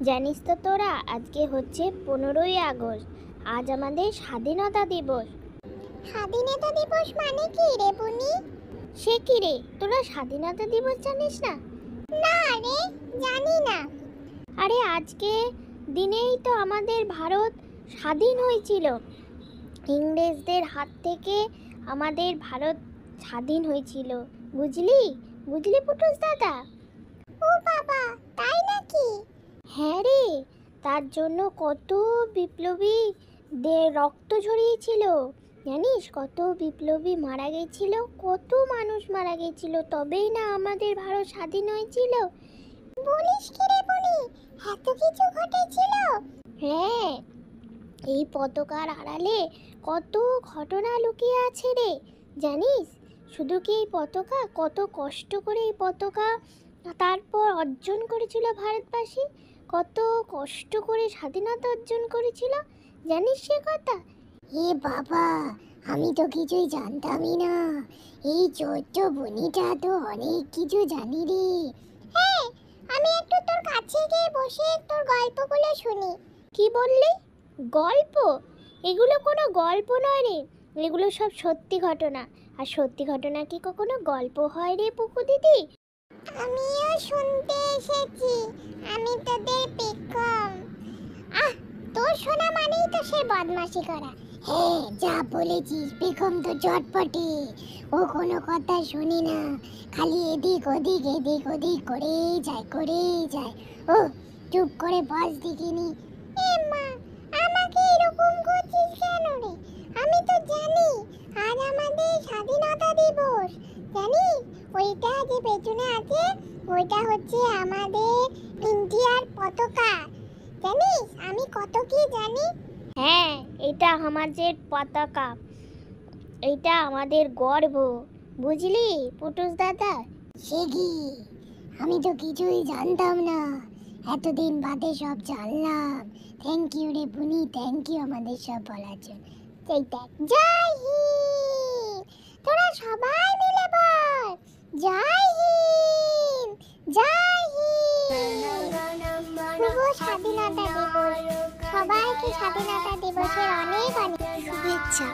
জানিস তো তোরা, আজকে হচ্ছে 15ই আগস্ট। আজ আমাদের স্বাধীনতা দিবস। স্বাধীনতা দিবস মানে কি রে বুনি? সে কি রে, তোরা স্বাধীনতা দিবস জানিস না? না রে, জানি না। আরে আজকে দিনেই তো আমাদের ভারত স্বাধীন হয়েছিল। ইংরেজদের হাত থেকে আমাদের ভারত স্বাধীন হয়েছিল। বুঝলি বুঝলি পুটুস দাদা? ও বাবা, তাই নাকি? হ্যাঁ রে, তার জন্য কত বিপ্লবীদের রক্ত ঝরিয়েছিল। জানিস কত বিপ্লবী মারা গেছিল, কত মানুষ মারা গেছিল, তবেই না আমাদের ভারত স্বাধীন হয়েছিল। বলিস কি রে বুনি, এত কিছু ঘটেছিল? হ্যাঁ, এই পতাকার আড়ালে কত ঘটনা লুকিয়ে আছে রে। জানিস শুধু কি এই পতাকা, কত কষ্ট করে এই পতাকা তারপর অর্জন করেছিল ভারতবাসী, কত কষ্ট করে স্বাধীনতা অর্জন করেছিল, জানিস সে কথা? এ বাবা, আমি তো কিছুই জানতামই না। এই ছোট্ট বুনিটা তো অনেক কিছু জানি রে। হ্যাঁ, আমি একটু তোর কাছে গিয়ে বসে তোর গল্পগুলো শুনি। কি বললি? গল্প? এগুলো কোনো গল্প নয় রে, এগুলো সব সত্যি ঘটনা। আর সত্যি ঘটনা কি কখনো গল্প হয় রে পুকু দিদি? আমিও শুনতে এসেছি, আমি তোদের পেখম। তোর শোনা মানেই তো সে বদমাশি করা। হ্যাঁ, যা বলেছিস, পেখম তো চটপটে। ও কোনো কথা শুনি না, খালি এদিক ওদিক করেই যায়। ও চুপ করে বস দেখিনি। এ মা, আমাকে এরকম করছিস কেন রে? আমি তো জানি আজ আমাদের স্বাধীনতা দিবস। জানিস ওইটা যে পেছনে আছে, ওইটা হচ্ছে আমাদের ইন্ডিয়ার পতাকা। জানিস আমি কত কি জানি। হ্যাঁ, এটা আমাদের পতাকা, এটা আমাদের গর্ব। বুঝলি পুটুস দাদা? সে কি, আমি তো কিছুই জানতাম না, এতদিন বাদে সব জানলাম। থ্যাংক ইউ রে বুনি, থ্যাংক ইউ আমাদের সব বলার জন্য। এই দেখ, জয় হিন্দ, তোরা সবাই মিলে বল, জয় হিন্দ, জয় হিন্দ। শুভ স্বাধীনতা দিবস। সবাইকে স্বাধীনতা দিবসের অনেক অনেক শুভেচ্ছা।